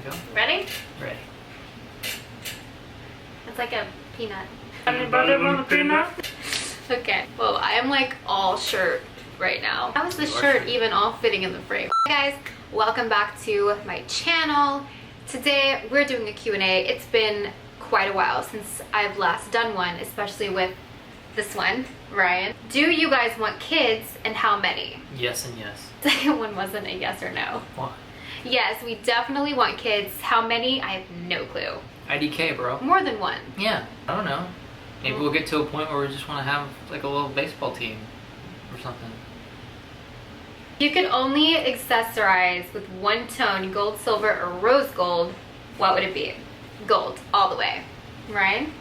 go. Ready? Ready. It's like a peanut. Anybody want a peanut? Okay. Well, I am like all shirt right now. How is the shirt even all fitting in the frame? Hi guys, welcome back to my channel. Today we're doing a Q&A. It's been quite a while since I've last done one, especially with this one, Ryan. Do you guys want kids and how many? Yes and yes. The second one wasn't a yes or no. What? Yes, we definitely want kids. How many? I have no clue. IDK, bro. More than one. Yeah, I don't know. Maybe we'll get to a point where we just want to have like a little baseball team or something. You could only accessorize with one tone, gold, silver, or rose gold. What would it be? Gold, all the way. Ryan?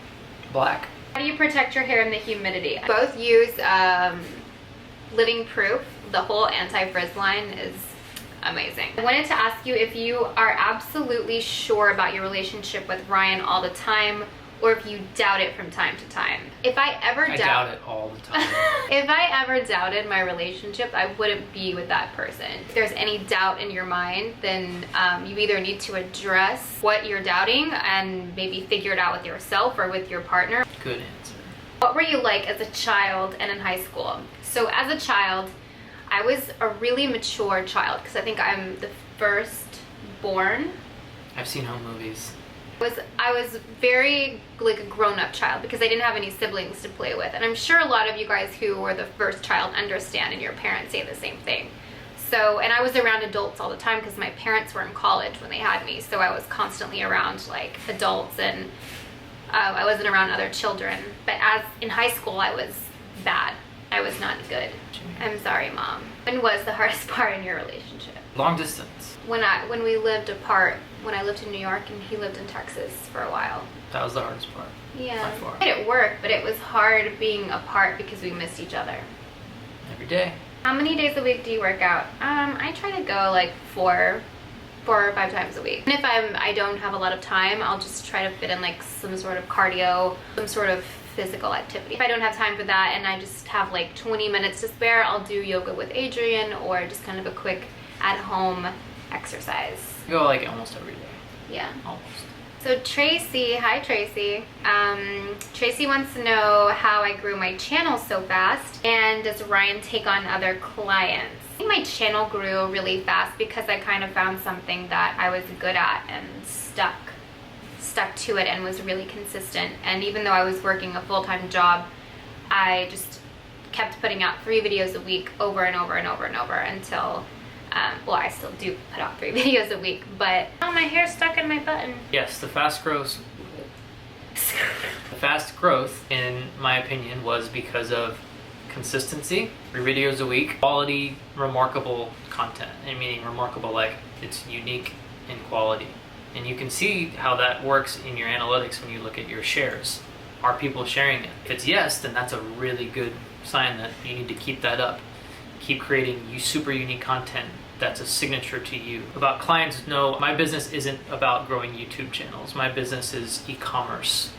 Black. How do you protect your hair in the humidity? Both use Living Proof. The whole anti-frizz line is amazing. I wanted to ask you if you are absolutely sure about your relationship with Ryan all the time, or if you doubt it from time to time. If I ever doubt it all the time. If I ever doubted my relationship, I wouldn't be with that person. If there's any doubt in your mind, then you either need to address what you're doubting and maybe figure it out with yourself or with your partner. Good answer. What were you like as a child and in high school? So as a child, I was a really mature child because I think I'm the first born. I've seen home movies. I was very like a grown-up child because I didn't have any siblings to play with, and I'm sure a lot of you guys who were the first child understand, and your parents say the same thing. So, and I was around adults all the time because my parents were in college when they had me, so I was constantly around like adults, and I wasn't around other children. But as in high school, I was bad. I was not good. I'm sorry, Mom. When was the hardest part in your relationship? Long distance. When we lived apart. When I lived in New York and he lived in Texas for a while. That was the hardest part. Yeah. By far. I made it work, but it was hard being apart because we missed each other. Every day. How many days a week do you work out? I try to go like four or 5 times a week. And if I don't have a lot of time, I'll just try to fit in like some sort of cardio, some sort of physical activity. If I don't have time for that and I just have like 20 minutes to spare, I'll do yoga with Adrian or just kind of a quick at-home exercise. I go like almost every day. Yeah. Almost. So Tracy, hi Tracy. Tracy wants to know how I grew my channel so fast, and does Ryan take on other clients? I think my channel grew really fast because I kind of found something that I was good at and stuck to it and was really consistent. And even though I was working a full-time job, I just kept putting out 3 videos a week over and over and over and over until well, I still do put out 3 videos a week, but oh, my hair's stuck in my button. Yes, the fast growth, in my opinion, was because of consistency. 3 videos a week, quality, remarkable content. And meaning remarkable like it's unique in quality. And you can see how that works in your analytics when you look at your shares. Are people sharing it? If it's yes, then that's a really good sign that you need to keep that up. Keep creating super unique content that's a signature to you. About clients, no, my business isn't about growing YouTube channels. My business is e-commerce,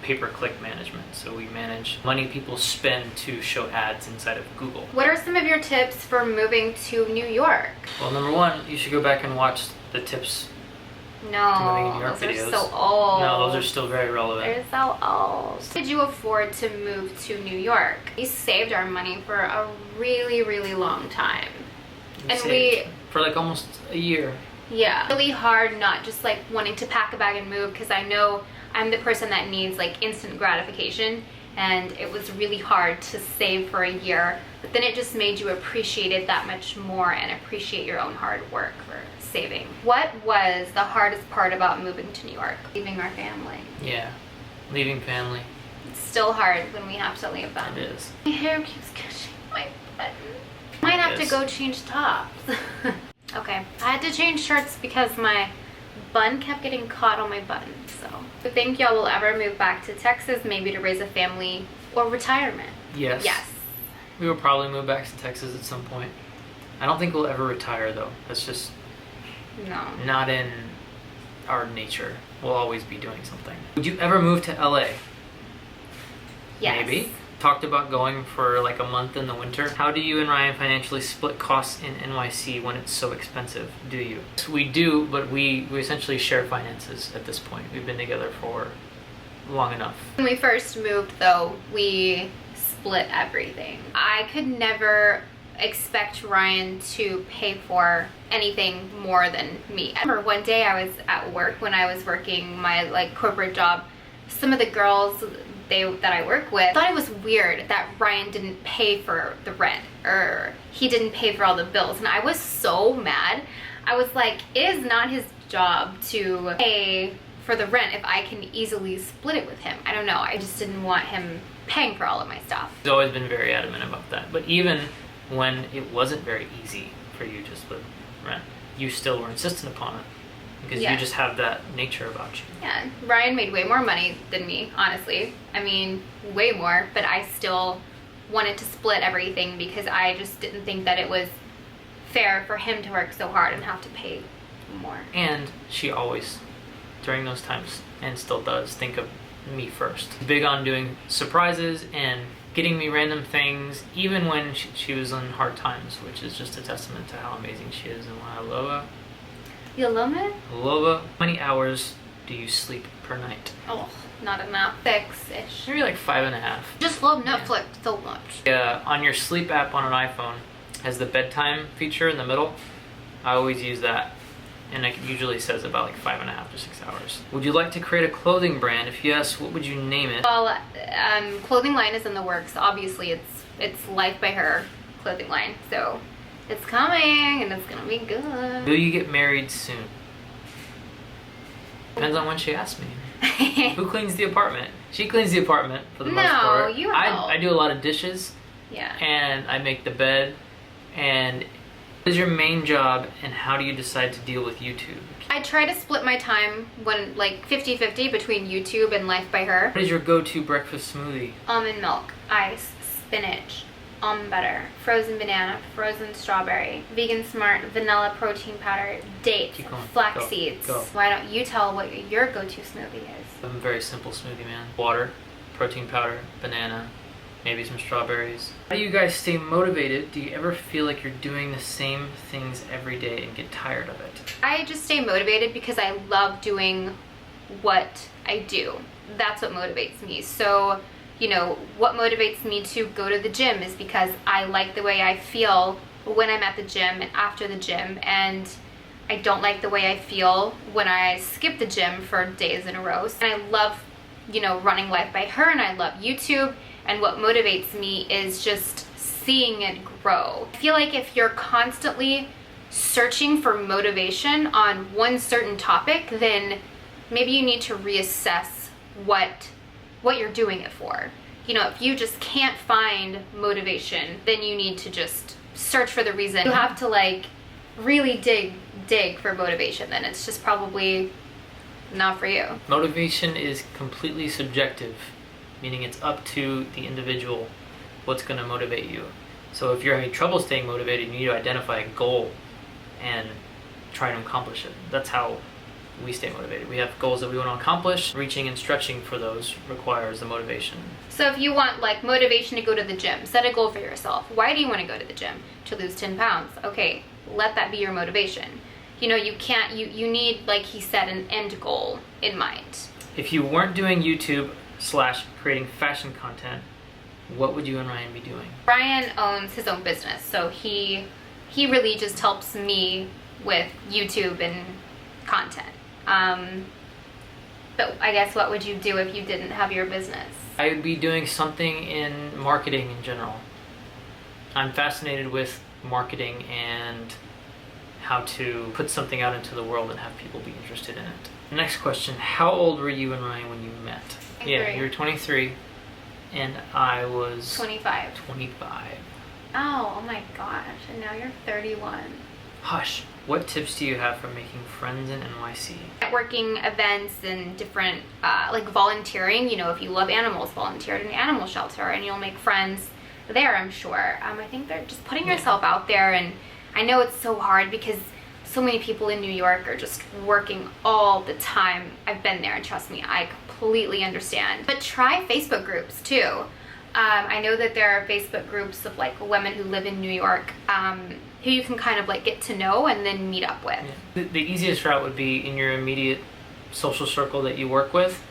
pay-per-click management. So we manage money people spend to show ads inside of Google. What are some of your tips for moving to New York? Well, number 1, you should go back and watch the tips to moving in New York those videos. Are so old. No, those are still very relevant. They're so old. Did you afford to move to New York? We saved our money for a really, really long time. For like almost a year. Yeah. Really hard not just like wanting to pack a bag and move, because I know I'm the person that needs like instant gratification, and it was really hard to save for a year, but then it just made you appreciate it that much more and appreciate your own hard work for saving. What was the hardest part about moving to New York? Leaving our family. Yeah, leaving family. It's still hard when we have to leave them. It is. My hair keeps catching my button. Might have to go change tops. Okay, I had to change shirts because my bun kept getting caught on my button. So I think y'all will ever move back to Texas, maybe to raise a family or retirement. Yes. Yes. We will probably move back to Texas at some point. I don't think we'll ever retire though. That's just not in our nature. We'll always be doing something. Would you ever move to LA? Yes. Maybe. Talked about going for like a month in the winter. How do you and Ryan financially split costs in NYC when it's so expensive? Do you? We do, but we essentially share finances at this point. We've been together for long enough. When we first moved though, we split everything. I could never expect Ryan to pay for anything more than me. I remember one day I was at work when I was working my like corporate job. Some of the girls that I work with thought it was weird that Ryan didn't pay for the rent or he didn't pay for all the bills, and I was so mad. I was like, it is not his job to pay for the rent if I can easily split it with him. I don't know, I just didn't want him paying for all of my stuff. He's always been very adamant about that, but even when it wasn't very easy for you to split rent, you still were insistent upon it. Because you just have that nature about you. Yeah, Ryan made way more money than me, honestly. I mean, way more, but I still wanted to split everything because I just didn't think that it was fair for him to work so hard and have to pay more. And she always, during those times, and still does, think of me first. Big on doing surprises and getting me random things, even when she was in hard times, which is just a testament to how amazing she is and why I love her. You love it? Love her. How many hours do you sleep per night? Oh, not enough. 6-ish. Maybe like 5.5. Just love Netflix so much. Yeah, on your sleep app on an iPhone has the bedtime feature in the middle. I always use that, and it usually says about like 5.5 to 6 hours. Would you like to create a clothing brand? If yes, what would you name it? Well, clothing line is in the works. Obviously, it's Life by Her clothing line, so it's coming and it's gonna be good. Will you get married soon? Depends on when she asks me. Who cleans the apartment? She cleans the apartment for the most part. No, you help. I do a lot of dishes. Yeah. And I make the bed. And what is your main job, and how do you decide to deal with YouTube? I try to split my time when like 50-50 between YouTube and Life by Her. What is your go-to breakfast smoothie? Almond milk, ice, spinach, almond butter, frozen banana, frozen strawberry, vegan smart, vanilla protein powder, dates, flax seeds. Go. Why don't you tell what your go-to smoothie is? I'm a very simple smoothie man. Water, protein powder, banana, maybe some strawberries. How do you guys stay motivated? Do you ever feel like you're doing the same things every day and get tired of it? I just stay motivated because I love doing what I do. That's what motivates me. So, you know, what motivates me to go to the gym is because I like the way I feel when I'm at the gym and after the gym, and I don't like the way I feel when I skip the gym for days in a row. And I love, you know, running Life by Her, and I love YouTube, and what motivates me is just seeing it grow. I feel like if you're constantly searching for motivation on one certain topic, then maybe you need to reassess what you're doing it for. You know, if you just can't find motivation, then you need to just search for the reason. You have to like really dig for motivation, then it's just probably not for you. Motivation is completely subjective, meaning it's up to the individual what's going to motivate you. So if you're having trouble staying motivated, you need to identify a goal and try to accomplish it. That's how we stay motivated. We have goals that we want to accomplish. Reaching and stretching for those requires the motivation. So if you want like motivation to go to the gym, set a goal for yourself. Why do you want to go to the gym? To lose 10 pounds. Okay, let that be your motivation. You know, you can't, you need, like he said, an end goal in mind. If you weren't doing YouTube / creating fashion content, what would you and Ryan be doing? Ryan owns his own business, so he really just helps me with YouTube and content. But I guess what would you do if you didn't have your business? I would be doing something in marketing in general. I'm fascinated with marketing and how to put something out into the world and have people be interested in it. Next question, how old were you and Ryan when you met? 23. Yeah, you were 23 and I was 25. 25. Oh my gosh, and now you're 31. Hush. What tips do you have for making friends in NYC? Networking events and different, like volunteering. You know, if you love animals, volunteer at an animal shelter and you'll make friends there, I'm sure. I think they're just putting yourself out there, and I know it's so hard because so many people in New York are just working all the time. I've been there, and trust me, I completely understand. But try Facebook groups too. I know that there are Facebook groups of like women who live in New York who you can kind of like get to know and then meet up with. Yeah. The easiest route would be in your immediate social circle that you work with.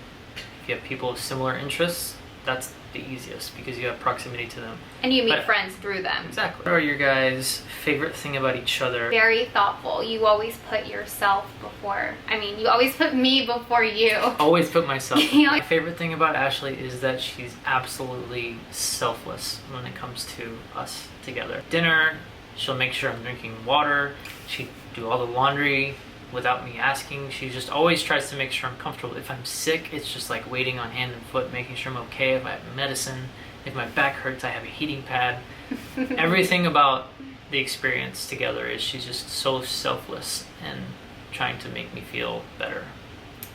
If you have people with similar interests, that's the easiest because you have proximity to them. And you meet friends through them. Exactly. What are your guys' favorite thing about each other? Very thoughtful. You always put yourself before, you always put me before you. Always put myself. My favorite thing about Ashley is that she's absolutely selfless when it comes to us together. Dinner, she'll make sure I'm drinking water. She'd do all the laundry without me asking. She just always tries to make sure I'm comfortable. If I'm sick, it's just like waiting on hand and foot, making sure I'm okay. If I have medicine, if my back hurts, I have a heating pad. Everything about the experience together is she's just so selfless and trying to make me feel better.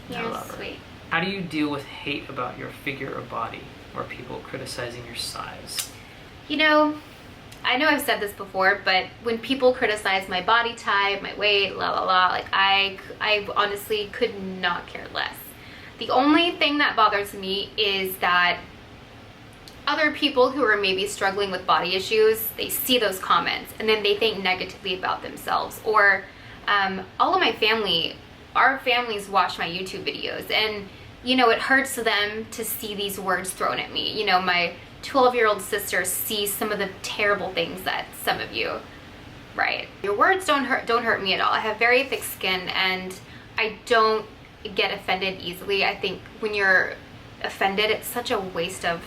You're sweet. How do you deal with hate about your figure or body or people criticizing your size? I know I've said this before, but when people criticize my body type, my weight, like I honestly could not care less. The only thing that bothers me is that other people who are maybe struggling with body issues, they see those comments and then they think negatively about themselves. Or all of my family, our families watch my YouTube videos, and it hurts them to see these words thrown at me. My 12-year-old sister sees some of the terrible things that some of you write. Your words don't hurt me at all. I have very thick skin and I don't get offended easily. I think when you're offended, it's such a waste of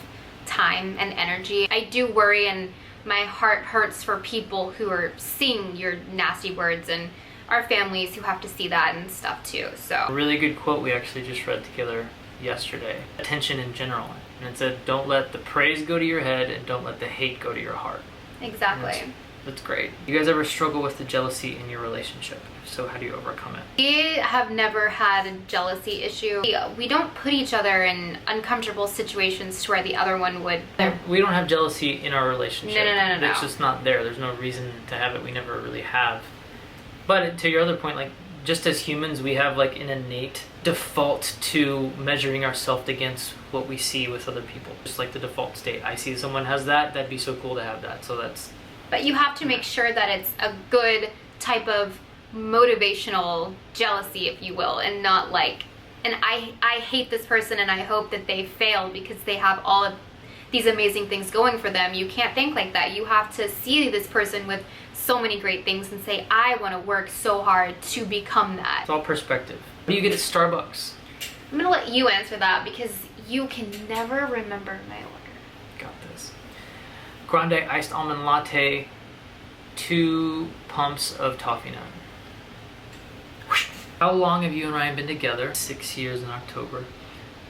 time and energy. I do worry and my heart hurts for people who are seeing your nasty words and our families who have to see that and stuff too. So a really good quote we actually just read together yesterday. Attention in general. And it said, don't let the praise go to your head and don't let the hate go to your heart. Exactly. That's great. You guys ever struggle with the jealousy in your relationship? If so, how do you overcome it? We have never had a jealousy issue. We don't put each other in uncomfortable situations to where the other one would. We don't have jealousy in our relationship. No. It's just not there. There's no reason to have it. We never really have. But to your other point, like, just as humans, we have like an innate default to measuring ourselves against what we see with other people. Just like the default state. I see someone has that, that'd be so cool to have that. So that's... But you have to make sure that it's a good type of motivational jealousy, if you will, and not like, and I hate this person and I hope that they fail because they have all of these amazing things going for them. You can't think like that. You have to see this person with so many great things and say, I want to work so hard to become that. It's all perspective. What do you get at Starbucks? I'm going to let you answer that because you can never remember my order. Got this. Grande iced almond latte, 2 pumps of toffee nut. How long have you and Ryan been together? 6 years in October.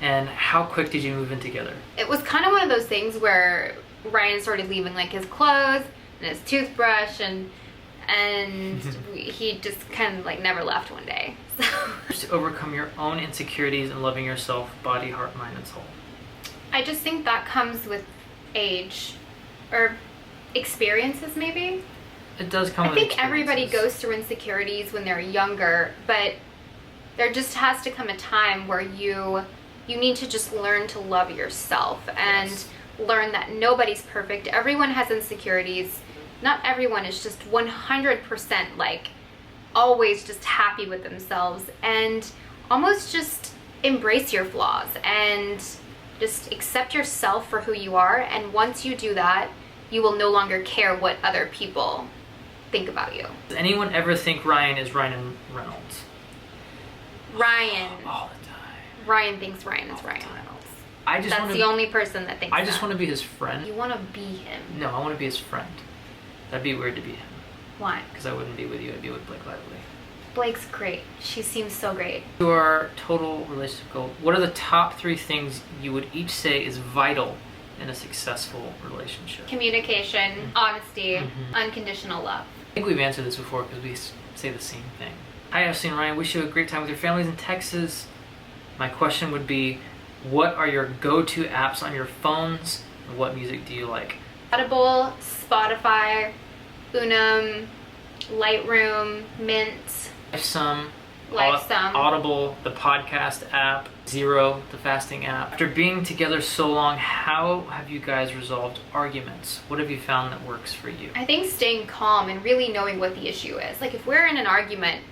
And how quick did you move in together? It was kind of one of those things where Ryan started leaving like his clothes and his toothbrush and he just kind of like never left one day. So to overcome your own insecurities and loving yourself, body, heart, mind, and soul. I just think that comes with age or experiences maybe. It does come with I think everybody goes through insecurities when they're younger, but there just has to come a time where you need to just learn to love yourself and learn that nobody's perfect. Everyone has insecurities. Not everyone is just 100% like always just happy with themselves, and almost just embrace your flaws and just accept yourself for who you are. And once you do that, you will no longer care what other people think about you. Does anyone ever think Ryan is Ryan Reynolds? Ryan. All the time. Ryan thinks Ryan is Ryan Reynolds. That's the only person that thinks I just want to be his friend. You want to be him? No, I want to be his friend. That'd be weird to be him. Why? Because I wouldn't be with you, I'd be with Blake Lively. Blake's great. She seems so great. Your total relationship goal. What are the top 3 things you would each say is vital in a successful relationship? Communication, honesty, unconditional love. I think we've answered this before because we say the same thing. Hi, Ashley and Ryan. Wish you a great time with your families in Texas. My question would be, what are your go-to apps on your phones? And what music do you like? Audible, Spotify, Unum, Lightroom, Mint. I have some Lifesum. Audible, the podcast app, Zero, the fasting app. After being together so long, how have you guys resolved arguments? What have you found that works for you? I think staying calm and really knowing what the issue is. Like if we're in an argument,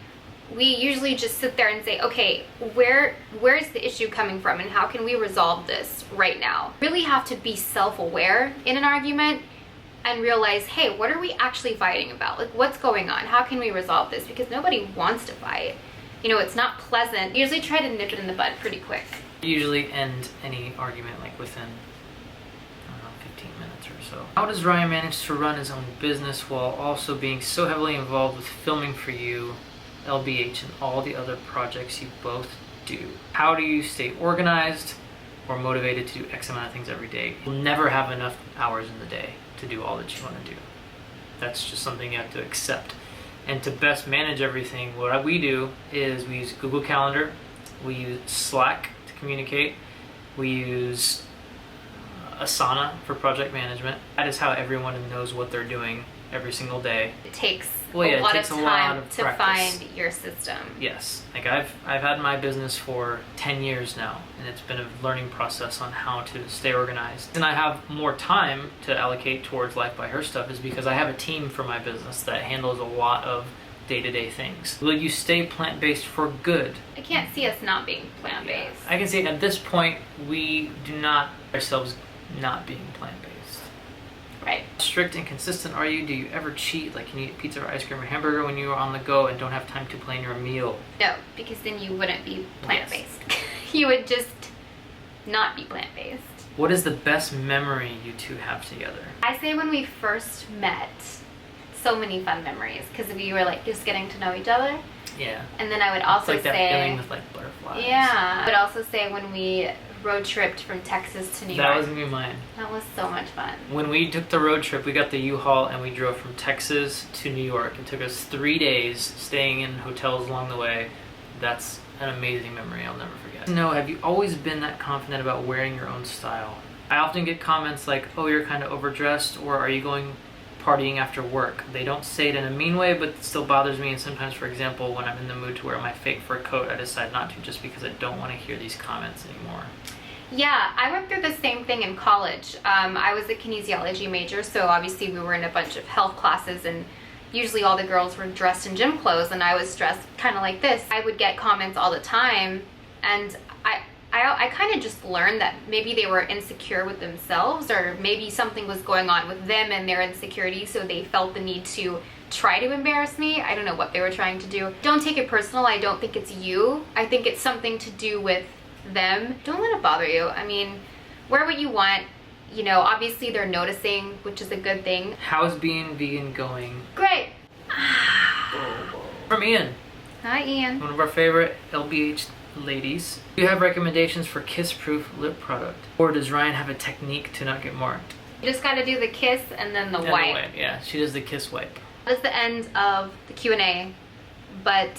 we usually just sit there and say, okay, where's the issue coming from and how can we resolve this right now? Really have to be self-aware in an argument and realize, hey, what are we actually fighting about? Like what's going on? How can we resolve this? Because nobody wants to fight. You know, it's not pleasant. Usually try to nip it in the bud pretty quick. Usually end any argument like within, I don't know, 15 minutes or so. How does Ryan manage to run his own business while also being so heavily involved with filming for you, LBH, and all the other projects you both do? How do you stay organized or motivated to do X amount of things every day? You'll never have enough hours in the day to do all that you want to do. That's just something you have to accept. And to best manage everything, what we do is we use Google Calendar, we use Slack to communicate, we use Asana for project management. That is how everyone knows what they're doing every single day. It takes It a lot takes of a time lot of to practice. find your system. Yes, like I've had my business for 10 years now, and it's been a learning process on how to stay organized. And I have more time to allocate towards Life by Her stuff is because I have a team for my business that handles a lot of day-to-day things. Will you stay plant-based for good? I can't see us not being plant-based. I can say at this point, we do not ourselves not being plant-based. Right. Strict and consistent are you? Do you ever cheat? Like, can you eat pizza or ice cream or hamburger when you are on the go and don't have time to plan your meal? No, because then you wouldn't be plant-based. You would just not be plant-based. What is the best memory you two have together? I say when we first met, so many fun memories because we were like just getting to know each other. Yeah. And then I would also it's like say, that feeling with like butterflies. yeah, I would also say when we road tripped from Texas to New York. That was gonna be mine. That was so much fun. When we took the road trip, we got the U-Haul and we drove from Texas to New York. It took us 3 days staying in hotels along the way. That's an amazing memory I'll never forget. No, have you always been that confident about wearing your own style? I often get comments like, oh, you're kind of overdressed, or are you going partying after work? They don't say it in a mean way, but it still bothers me. And sometimes, for example, when I'm in the mood to wear my fake fur coat, I decide not to just because I don't want to hear these comments anymore. Yeah, I went through the same thing in college. I was a kinesiology major, so obviously we were in a bunch of health classes, and usually all the girls were dressed in gym clothes, and I was dressed kind of like this. I would get comments all the time, and I kind of just learned that maybe they were insecure with themselves, or maybe something was going on with them and their insecurities, so they felt the need to try to embarrass me. I don't know what they were trying to do. Don't take it personal. I don't think it's you. I think it's something to do with them. Don't let it bother you. I mean, wear what you want. You know, obviously they're noticing, which is a good thing. How's being vegan going? Great. From Ian. Hi, Ian. One of our favorite LBH ladies. Do you have recommendations for kiss-proof lip product? Or does Ryan have a technique to not get marked? You just gotta do the kiss and then the And wipe. the wipe. Yeah, she does the kiss wipe. That's the end of the Q&A, but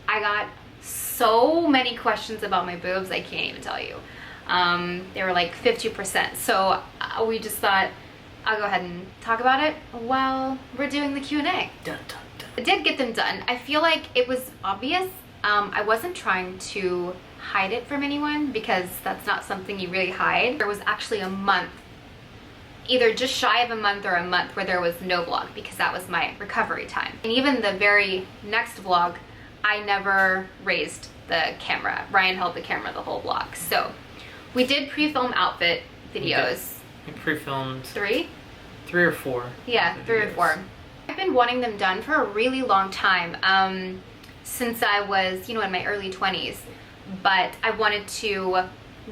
I got so many questions about my boobs, I can't even tell you. They were like 50%, so we just thought I'll go ahead and talk about it while we're doing the Q&A. Dun, dun, dun. I did get them done. I feel like it was obvious. I wasn't trying to hide it from anyone because that's not something you really hide. There was actually a month, either just shy of a month or a month, where there was no vlog because that was my recovery time. And even the very next vlog, I never raised the camera. Ryan held the camera the whole vlog. So we did pre-film outfit videos. We pre-filmed 3? 3 or 4. Yeah, 3 or 4. I've been wanting them done for a really long time, since I was, in my early 20s. But I wanted to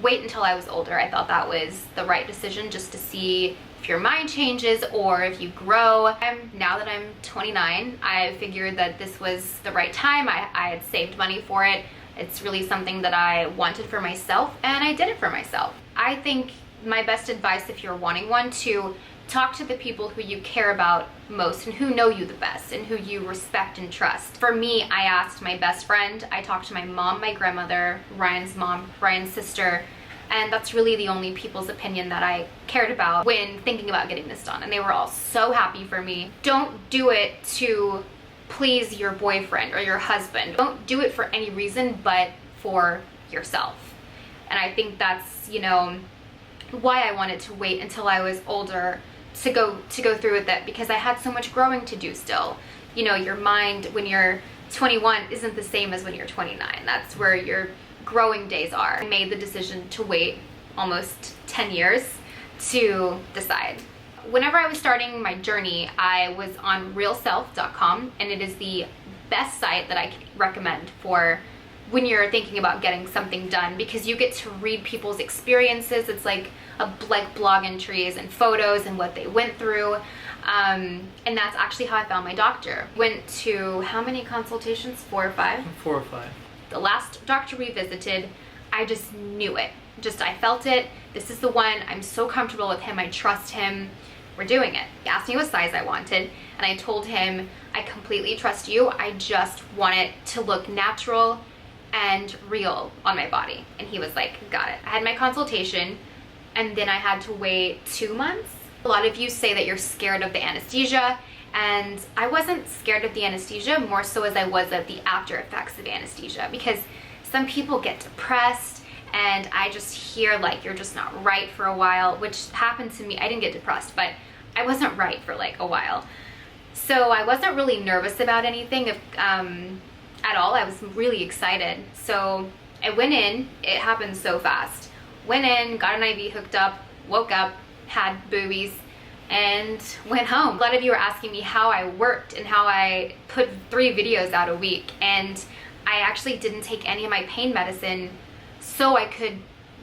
wait until I was older. I thought that was the right decision, just to see if your mind changes or if you grow. Now that I'm 29, I figured that this was the right time. I had saved money for it. It's really something that I wanted for myself, and I did it for myself. I think my best advice, if you're wanting one, to talk to the people who you care about most and who know you the best and who you respect and trust. For me, I asked my best friend, I talked to my mom, my grandmother, Ryan's mom, Ryan's sister, and that's really the only people's opinion that I cared about when thinking about getting this done. And they were all so happy for me. Don't do it to please your boyfriend or your husband. Don't do it for any reason but for yourself. And I think that's, you know, why I wanted to wait until I was older to go through with it, because I had so much growing to do still. You know, your mind when you're 21 isn't the same as when you're 29. That's where your growing days are. I made the decision to wait almost 10 years to decide. Whenever I was starting my journey, I was on realself.com, and it is the best site that I can recommend for when you're thinking about getting something done, because you get to read people's experiences. It's like blog entries and photos and what they went through. And that's actually how I found my doctor. Went to how many consultations? 4 or 5? 4 or 5. The last doctor we visited, I just knew it. I felt it. This is the one. I'm so comfortable with him. I trust him. We're doing it. He asked me what size I wanted, and I told him, I completely trust you. I just want it to look natural and real on my body. And he was like, got it. I had my consultation, and then I had to wait 2 months. A lot of you say that you're scared of the anesthesia, and I wasn't scared of the anesthesia, more so as I was of the after effects of anesthesia, because some people get depressed, and I just hear like you're just not right for a while, which happened to me. I didn't get depressed, but I wasn't right for like a while. So I wasn't really nervous about anything at all. I was really excited. So I went in, it happened so fast. Went in, got an IV hooked up, woke up, had boobies, and went home. A lot of you are asking me how I worked and how I put 3 videos out a week, and I actually didn't take any of my pain medicine so I could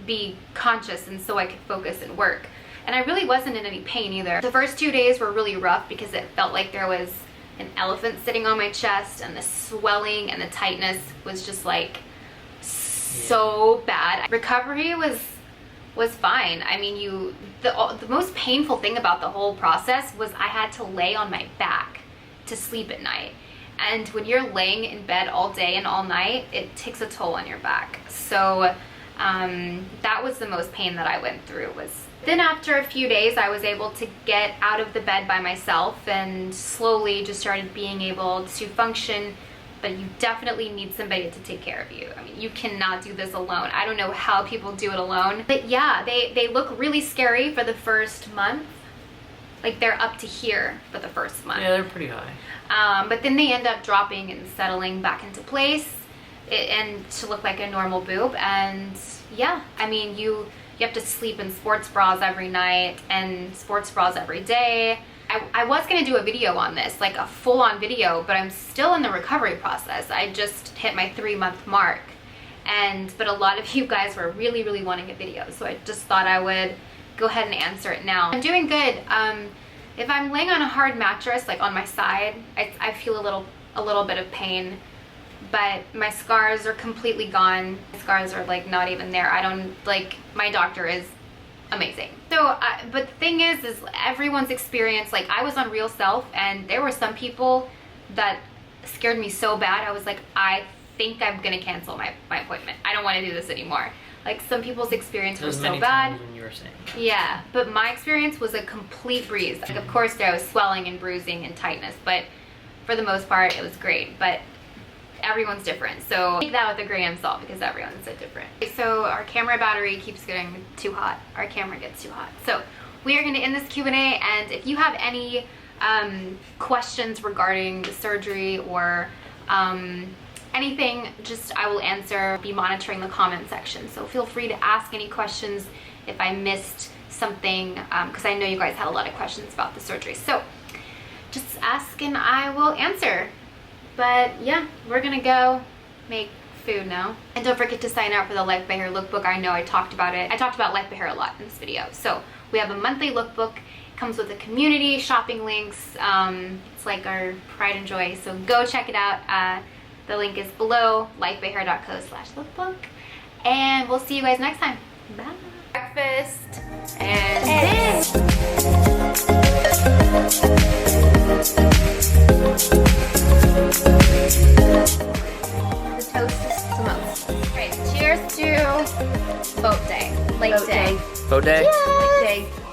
be conscious and so I could focus and work. And I really wasn't in any pain either. The first 2 days were really rough because it felt like there was an elephant sitting on my chest, and the swelling and the tightness was just like so bad. Recovery was fine. I mean, the most painful thing about the whole process was I had to lay on my back to sleep at night. And when you're laying in bed all day and all night, it takes a toll on your back. So that was the most pain that I went through. Then after a few days, I was able to get out of the bed by myself and slowly just started being able to function. But you definitely need somebody to take care of you. I mean, you cannot do this alone. I don't know how people do it alone. But yeah, they look really scary for the first month. Like they're up to here for the first month. Yeah, they're pretty high. But then they end up dropping and settling back into place and to look like a normal boob. And yeah, I mean, you have to sleep in sports bras every night and sports bras every day. I was going to do a video on this, like a full-on video, but I'm still in the recovery process. I just hit my 3-month mark. But a lot of you guys were really, really wanting a video, so I just thought I would go ahead and answer it now. I'm doing good. If I'm laying on a hard mattress, like on my side, I feel a little bit of pain, but my scars are completely gone. My scars are like not even there. My doctor is amazing. So, but the thing is everyone's experience, like I was on Real Self, and there were some people that scared me so bad. I was like, I think I'm gonna cancel my appointment. I don't want to do this anymore. Like some people's experience was so bad. When you were saying that. Yeah, but my experience was a complete breeze. Like, of course there was swelling and bruising and tightness, but for the most part it was great. But everyone's different, so take that with a grain of salt because everyone's so different. So our camera battery keeps getting too hot. Our camera gets too hot. So we are going to end this Q&A, and if you have any questions regarding the surgery or anything, I will answer. Be monitoring the comment section, so feel free to ask any questions if I missed something, because I know you guys had a lot of questions about the surgery. So just ask and I will answer. But yeah, we're gonna go make food now. And don't forget to sign up for the Life by Hair lookbook. I know I talked about it. I talked about Life by Hair a lot in this video. So we have a monthly lookbook. It comes with a community, shopping links. It's like our pride and joy. So go check it out. The link is below, lifebyhair.co/lookbook. And we'll see you guys next time. Bye. Breakfast and this. The toast is smoked. Alright, cheers to boat day. Lake day. Boat day? Yeah. Lake day.